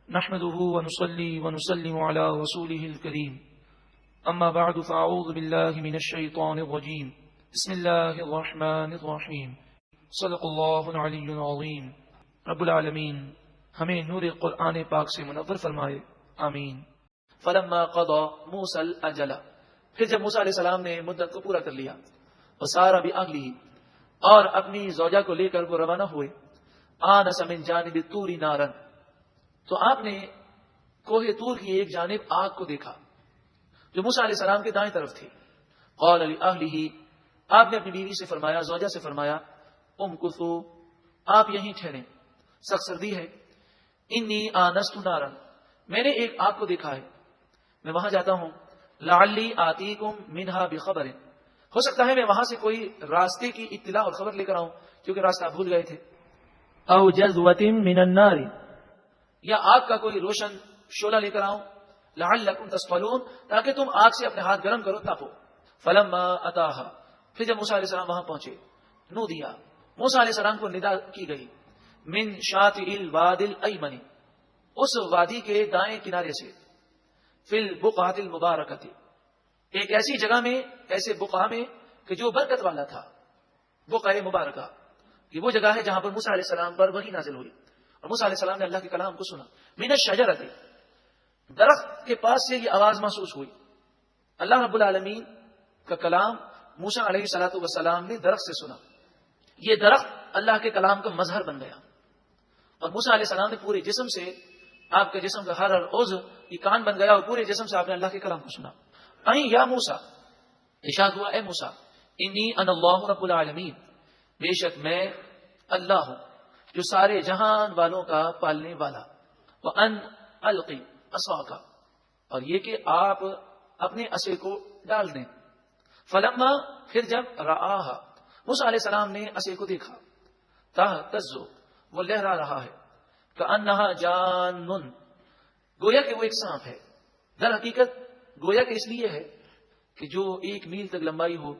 نحمده ونصلي ونسلم على رسوله الكريم اما بعد فاعوذ بالله من الشيطان الرجيم بسم الله الرحمن الرحيم صدق اللہ العلی العظیم. رب العالمین ہمیں نور قرآن پاک سے منور فرمائے، آمین. فلما قضى موسى الاجل، پھر جب موسیٰ علیہ السلام نے مدت کو پورا کر لیا، وسار بأهله، اور اپنی زوجہ کو لے کر وہ روانہ ہوئے، آنس من جانب الطور نارا، تو آپ نے کوہ طور کی ایک جانب آگ کو دیکھا جو موسیٰ علیہ السلام کے دائیں طرف تھی. قال لأهله، آپ نے اپنی بیوی سے فرمایا، زوجہ سے فرمایا، امکثوا، آپ یہیں ٹھہریں، سخت سردی ہے. انی آنست نارا، میں نے ایک آگ کو دیکھا ہے، میں وہاں جاتا ہوں. لعلی آتیکم منہا بخبر، ہو سکتا ہے میں وہاں سے کوئی راستے کی اطلاع اور خبر لے کر آؤں کیونکہ راستہ آپ بھول گئے تھے. او جذوۃ من النار، یا آگ کا کوئی روشن شعلہ لے کر آؤں. لعلکم تصطلون، تاکہ تم آگ سے اپنے ہاتھ گرم کرو تاپو. فلما اتاہا، پھر جب موسیٰ علیہ السلام وہاں پہنچے، نودیا، موسیٰ علیہ السلام کو ندا کی گئی، من شاطئ الوادی الایمن، اس وادی کے دائیں کنارے سے، فی البقعۃ المبارکۃ، ایک ایسی جگہ میں، ایسے بقعہ میں کہ جو برکت والا تھا. بقعہ مبارکہ، یہ وہ جگہ ہے جہاں پر موسیٰ علیہ السلام پر وحی نازل ہوئی اور موسیٰ علیہ السلام نے اللہ کے کلام کو سنا. من الشجرۃ، درخت کے پاس سے یہ آواز محسوس ہوئی. اللہ رب العالمین کا کلام موسیٰ علیہ الصلوۃ والسلام نے درخت سے سنا. یہ درخت اللہ کے کلام کا مظہر بن گیا اور موسیٰ علیہ السلام نے پورے جسم سے، آپ کے جسم کا ہر عضو یہ کان بن گیا اور پورے جسم سے آپ نے اللہ کے کلام کو سنا. این یا موسیٰ، ارشاد ہوا اے موسیٰ، انی انا اللہ رب العالمین، بے شک میں اللہ ہوں جو سارے جہان والوں کا پالنے والا. وان القی عصاک، اور یہ کہ آپ اپنے عصا کو ڈال دیں. فلما، پھر جب رآہا، موسیٰ علیہ السلام نے عصا کو دیکھا، تہتز، وہ لہرا رہا ہے، کأنہا جان، گویا کہ وہ ایک سانپ ہے. در حقیقت گویا کہ اس لیے ہے کہ جو 1 میل تک لمبائی ہو،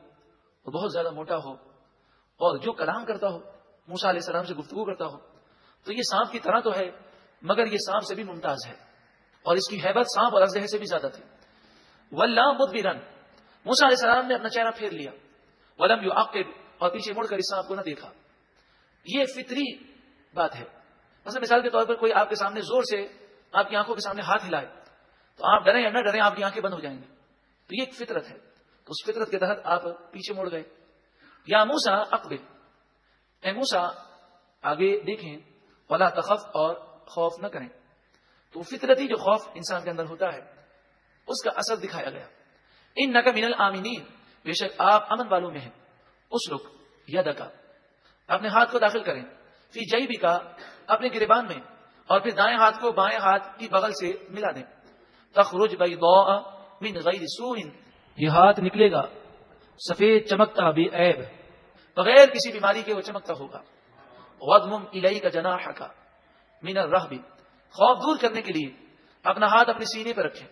وہ بہت زیادہ موٹا ہو اور جو کلام کرتا ہو، موسیٰ علیہ السلام سے گفتگو کرتا ہو، تو یہ سانپ کی طرح تو ہے مگر یہ سانپ سے بھی ممتاز ہے اور اس کی ہیبت سانپ اور اژدہے سے بھی زیادہ تھی. وَلَّا مُدْبِرًا، موسیٰ علیہ السلام نے اپنا چہرہ پھیر لیا. وَلَمْ يُعَقِّبْ، اور پیچھے مڑ کر اس سانپ کو نہ دیکھا. یہ فطری بات ہے. مثال کے طور پر کوئی آپ کے سامنے زور سے آپ کی آنکھوں کے سامنے ہاتھ ہلائے تو آپ ڈریں یا نہ ڈریں آپ کی آنکھیں بند ہو جائیں گی. تو یہ ایک فطرت ہے، تو اس فطرت کے تحت آپ پیچھے مڑ گئے. یا موسیٰ اقبل، اے موسیٰ آگے دیکھیں. ولا تخف، اور خوف نہ کریں. تو فطرتی جو خوف انسان کے اندر ہوتا ہے اس کا اثر دکھایا گیا. انک من الآمنین، بے شک آپ امن والوں میں ہیں. اسلک یدک، اپنے ہاتھ کو داخل کریں، فی جیبک، اپنے گریبان میں، اور پھر دائیں ہاتھ کو بائیں ہاتھ کی بغل سے ملا دیں. تخرج بیضاء من غیر سوء، یہ ہاتھ نکلے گا سفید چمکتا بے عیب، بغیر کسی بیماری کے وہ چمکتا ہوگا. وَضْمُمْ إِلَيْكَ جَنَاحَكَ مِنَ الرَّهْبِ، خوف دور کرنے کے لیے اپنا ہاتھ اپنے سینے پر رکھیں.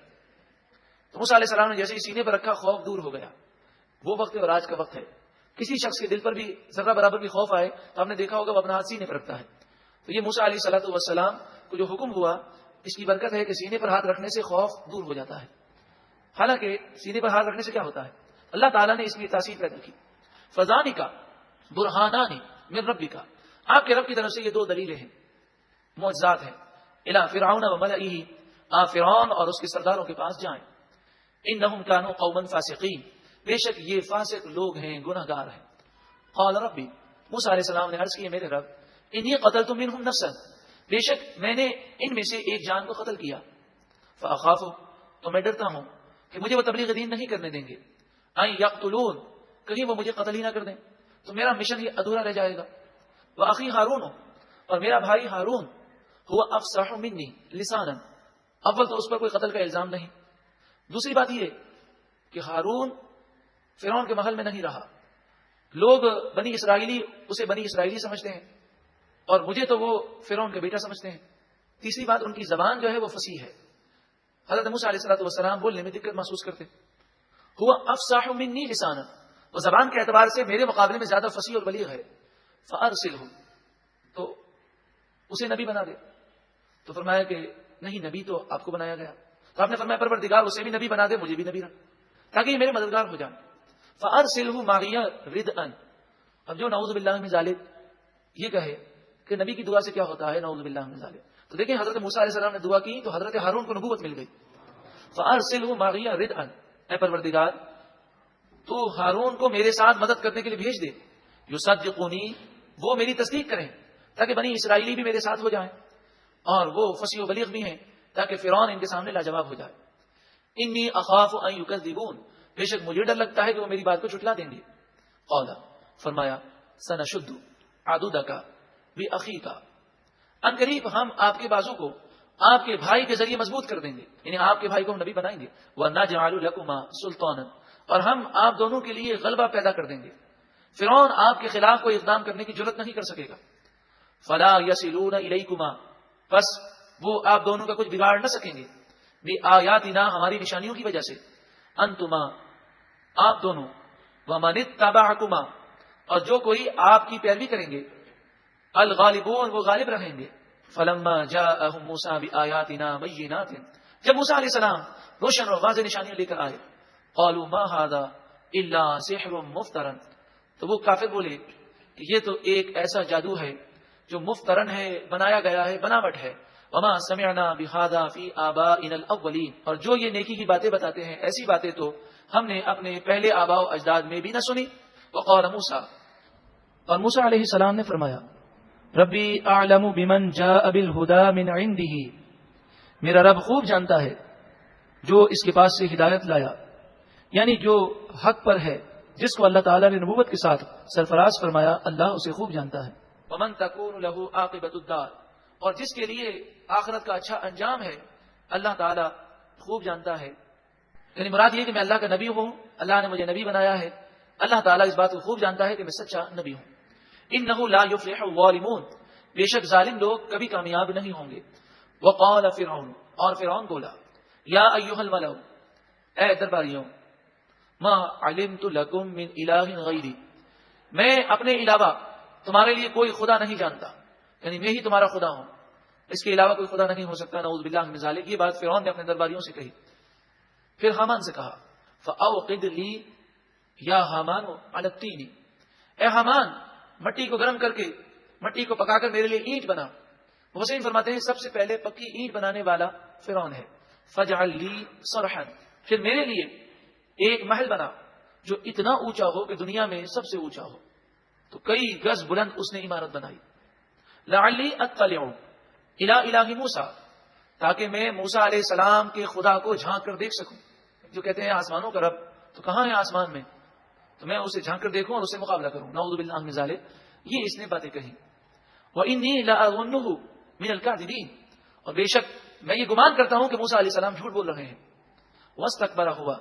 تو موسیٰ علیہ السلام نے جیسے ہی سینے پر رکھا خوف دور ہو گیا. وہ وقت اور آج کا وقت ہے، کسی شخص کے دل پر بھی ذرہ برابر بھی خوف آئے تو آپ نے دیکھا ہوگا وہ اپنا ہاتھ سینے پر رکھتا ہے. تو یہ موسیٰ علیہ الصلوۃ والسلام کو جو حکم ہوا اس کی برکت ہے کہ سینے پر ہاتھ رکھنے سے خوف دور ہو جاتا ہے. حالانکہ سینے پر ہاتھ رکھنے سے کیا ہوتا ہے؟ اللہ تعالیٰ نے اس کی تاثیر پیدا کی. فذانک برہانان من ربک، آپ کے رب کی طرف سے یہ 2 دلیلیں ہیں، معجزات ہیں. الی فرعون وملئہ، آپ فرعون اور اس کے سرداروں کے پاس جائیں. انہم کانوا قوما فاسقین، بے شک یہ فاسق لوگ ہیں، گناہ گار ہیں. قال ربی، موسیٰ علیہ السلام نے عرض کی میرے رب، انی قتلت منہم نفسا، بے شک میں نے ان میں سے ایک جان کو قتل کیا. فاخاف، تو میں ڈرتا ہوں کہ مجھے وہ تبلیغ دین نہیں کرنے دیں گے. ان یقتلون، کہیں وہ مجھے قتل ہی نہ کر دیں تو میرا مشن یہ ادھورا رہ جائے گا. واخی ہارون، اور میرا بھائی ہارون، ہوا افصح منی لسانا، اول تو اس پر کوئی قتل کا الزام نہیں. دوسری بات یہ کہ ہارون فرعون کے محل میں نہیں رہا، لوگ بنی اسرائیلی اسے بنی اسرائیلی سمجھتے ہیں اور مجھے تو وہ فرعون کا بیٹا سمجھتے ہیں. تیسری بات ان کی زبان جو ہے وہ فصیح ہے. حضرت موسیٰ علیہ الصلوۃ والسلام بولنے میں دقت محسوس کرتے. ہوا افصح منی لسانا، وہ زبان کے اعتبار سے میرے مقابلے میں زیادہ فصیح اور بلیغ ہے. فارسلہ، تو اسے نبی بنا دے. تو فرمایا کہ نہیں نبی تو آپ کو بنایا گیا. تو آپ نے فرمایا پروردگار اسے بھی نبی بنا دے مجھے بھی نبی رکھ تاکہ یہ میرے مددگار ہو جائیں. فارسلہ معی ردءا. اب جو نعوذ باللہ من ذالک یہ کہے کہ نبی کی دعا سے کیا ہوتا ہے نعوذ باللہ من ذالک. تو دیکھیں حضرت موسیٰ علیہ السلام نے دعا کی تو حضرت ہارون کو نبوت مل گئی. فارسلہ معی ردءا. اے پروردگار تو ہارون کو میرے ساتھ مدد کرنے کے لیے بھیج دے. یصدقونی وہ میری تصدیق کریں تاکہ بنی اسرائیلی بھی میرے ساتھ ہو جائیں اور وہ فصیح و بلیغ بھی ہیں تاکہ فرعون ان کے سامنے لاجواب ہو جائے. انی اخاف ان یکذبون. بے شک مجھے ڈر لگتا ہے کہ وہ میری بات کو جھٹلا دیں گے. قال فرمایا سنشد عضدک باخیک. ان قریب ہم آپ کے بازو کو آپ کے بھائی کے ذریعے مضبوط کر دیں گے یعنی آپ کے بھائی کو ہم نبی بنائیں گے. ونجعل لکما سلطانا. اور ہم آپ دونوں کے لیے غلبہ پیدا کر دیں گے. فرعون آپ کے خلاف کوئی اقدام کرنے کی جرات نہیں کر سکے گا. فلا یصلون الیکما. بس وہ آپ دونوں کا کچھ بگاڑ نہ سکیں گے. بآیاتنا ہماری نشانیوں کی وجہ سے. انتما آپ دونوں. ومن اتبعکما اور جو کوئی آپ کی پیروی کریں گے. الغالبون وہ غالب رہیں گے. فلما جاءهم موسیٰ بآیاتنا بینات. جب موسیٰ علیہ السلام روشن اور واضح نشانیاں لے کر آئے. قالوا ما هذا الا سحر مفترن. تو وہ کافر بولے کہ یہ تو ایک ایسا جادو ہے جو مفترن ہے بنایا گیا ہے بناوٹ ہے. وما سمعنا بهذا في آبائنا الاولین. اور جو یہ نیکی کی باتیں بتاتے ہیں ایسی باتیں تو ہم نے اپنے پہلے آباء و اجداد میں بھی نہ سنی. وقال موسیٰ اور موسیٰ علیہ السلام نے فرمایا ربی اعلم بمن جاء بالہدى من عنده. میرا رب خوب جانتا ہے جو اس کے پاس سے ہدایت لایا یعنی جو حق پر ہے جس کو اللہ تعالیٰ نے نبوت کے ساتھ سرفراز فرمایا اللہ اسے خوب جانتا ہے. ومن تکون له عاقبۃ الدار. اور جس کے لیے آخرت کا اچھا انجام ہے اللہ تعالیٰ خوب جانتا ہے. یعنی مراد یہ کہ میں اللہ کا نبی ہوں اللہ نے مجھے نبی بنایا ہے. اللہ تعالیٰ اس بات کو خوب جانتا ہے کہ میں سچا نبی ہوں. انہ لا یفلح الظالمون. بے شک ظالم لوگ کبھی کامیاب نہیں ہوں گے. وقال فرعون اور فرعون بولا یا ایھا الملأ اے درباریوں ما علمت لکم من الہ غیری. میں اپنے علاوہ تمہارے لیے کوئی خدا نہیں جانتا یعنی میں ہی تمہارا خدا ہوں اس کے علاوہ کوئی خدا نہیں ہو سکتا. نعوذ باللہ من ذالک. یہ بات فرعون نے اپنے درباریوں سے کہی. پھر حامان سے کہا فاوقد لی یا حامان علی الطین. اے حامان مٹی کو گرم کر کے مٹی کو پکا کر میرے لیے اینٹ بنا. محسن فرماتے ہیں سب سے پہلے پکی اینٹ بنانے والا فرعون ہے. فجعل لی صرحا. پھر میرے لیے ایک محل بنا جو اتنا اونچا ہو کہ دنیا میں سب سے اونچا ہو. تو کئی گز بلند اس نے عمارت بنائی. لعلی اطلع الی الہ موسیٰ. تاکہ میں موسیٰ علیہ السلام کے خدا کو جھانک کر دیکھ سکوں. جو کہتے ہیں آسمانوں کا رب تو کہاں ہے آسمان میں تو میں اسے جھانک کر دیکھوں اور اسے مقابلہ کروں. نعوذ باللہ من ذالک. یہ اس نے باتیں کہی. وانی لاظنہ من الکاذبین. اور بے شک میں یہ گمان کرتا ہوں کہ موسیٰ علیہ السلام جھوٹ بول رہے ہیں. واستکبر ہوا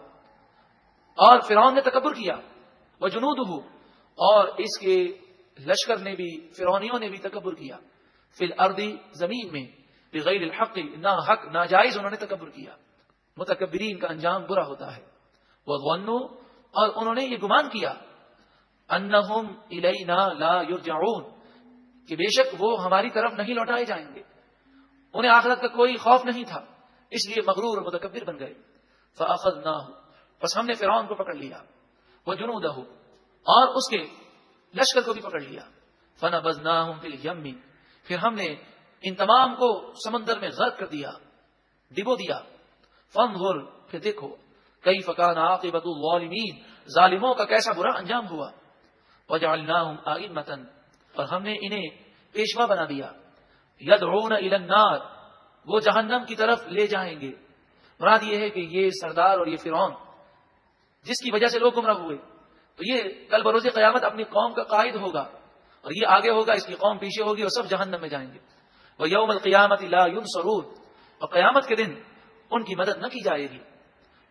اور فرعون نے تکبر کیا. وجنودہ اور اس کے لشکر نے بھی فرعونیوں نے بھی تکبر کیا. فی الارض زمین میں بغیر الحق نہ حق ناجائز انہوں نے تکبر کیا. متکبرین کا انجام برا ہوتا ہے. وظنوا اور انہوں نے یہ گمان کیا انہم الینا لا یرجعون کہ بے شک وہ ہماری طرف نہیں لوٹائے جائیں گے. انہیں آخرت کا کوئی خوف نہیں تھا اس لیے مغرور اور متکبر بن گئے. فاخذناہ بس ہم نے فرعون کو پکڑ لیا. وجنودہ اور اس کے لشکر کو بھی پکڑ لیا. فنبذناہم فی الیم پھر ہم نے ان تمام کو سمندر میں غرق کر دیا ڈبو دیا. فانظر پھر دیکھو کیف کان عاقبۃ الظالمین ظالموں کا کیسا برا انجام ہوا. وجعلناہم ائمۃ اور ہم نے انہیں پیشوا بنا دیا. یدعون الی النار وہ جہنم کی طرف لے جائیں گے. مراد یہ ہے کہ یہ سردار اور یہ فرعون جس کی وجہ سے لوگ گمراہ ہوئے تو یہ کل بروز قیامت اپنی قوم کا قائد ہوگا اور یہ آگے ہوگا اس کی قوم پیچھے ہوگی اور سب جہنم میں جائیں گے. ویوم القیامت لا ینصرون اور قیامت کے دن ان کی مدد نہ کی جائے گی.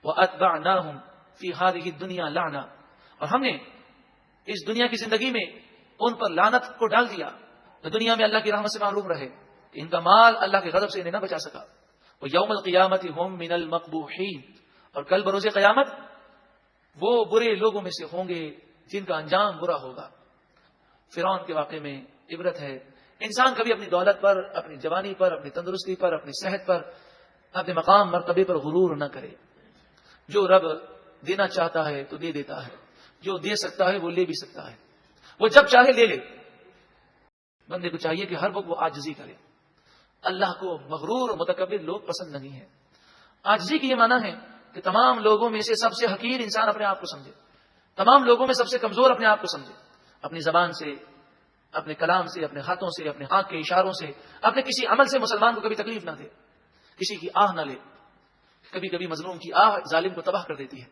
واتبعناہم فی ہذہ الدنیا لعنہ اور ہم نے اس دنیا کی زندگی میں ان پر لعنت کو ڈال دیا تو دنیا میں اللہ کی رحمت سے معروم رہے کہ ان کا مال اللہ کے غضب سے انہیں نہ بچا سکا. ویوم القیامت ہم من المقبوحین اور کل بروز قیامت وہ برے لوگوں میں سے ہوں گے جن کا انجام برا ہوگا. فرعون کے واقعے میں عبرت ہے انسان کبھی اپنی دولت پر، اپنی جوانی پر، اپنی تندرستی پر، اپنی صحت پر، اپنے مقام مرتبے پر غرور نہ کرے. جو رب دینا چاہتا ہے تو دے دیتا ہے، جو دے سکتا ہے وہ لے بھی سکتا ہے، وہ جب چاہے لے لے. بندے کو چاہیے کہ ہر وقت وہ عاجزی کرے. اللہ کو مغرور اور متکبر لوگ پسند نہیں ہیں. عاجزی کی یہ معنی ہے کہ تمام لوگوں میں سے سب سے حقیر انسان اپنے آپ کو سمجھے، تمام لوگوں میں سب سے کمزور اپنے آپ کو سمجھے، اپنی زبان سے، اپنے کلام سے، اپنے ہاتھوں سے، اپنے ہاتھ کے اشاروں سے، اپنے کسی عمل سے مسلمان کو کبھی تکلیف نہ دے، کسی کی آہ نہ لے. کبھی کبھی مظلوم کی آہ ظالم کو تباہ کر دیتی ہے.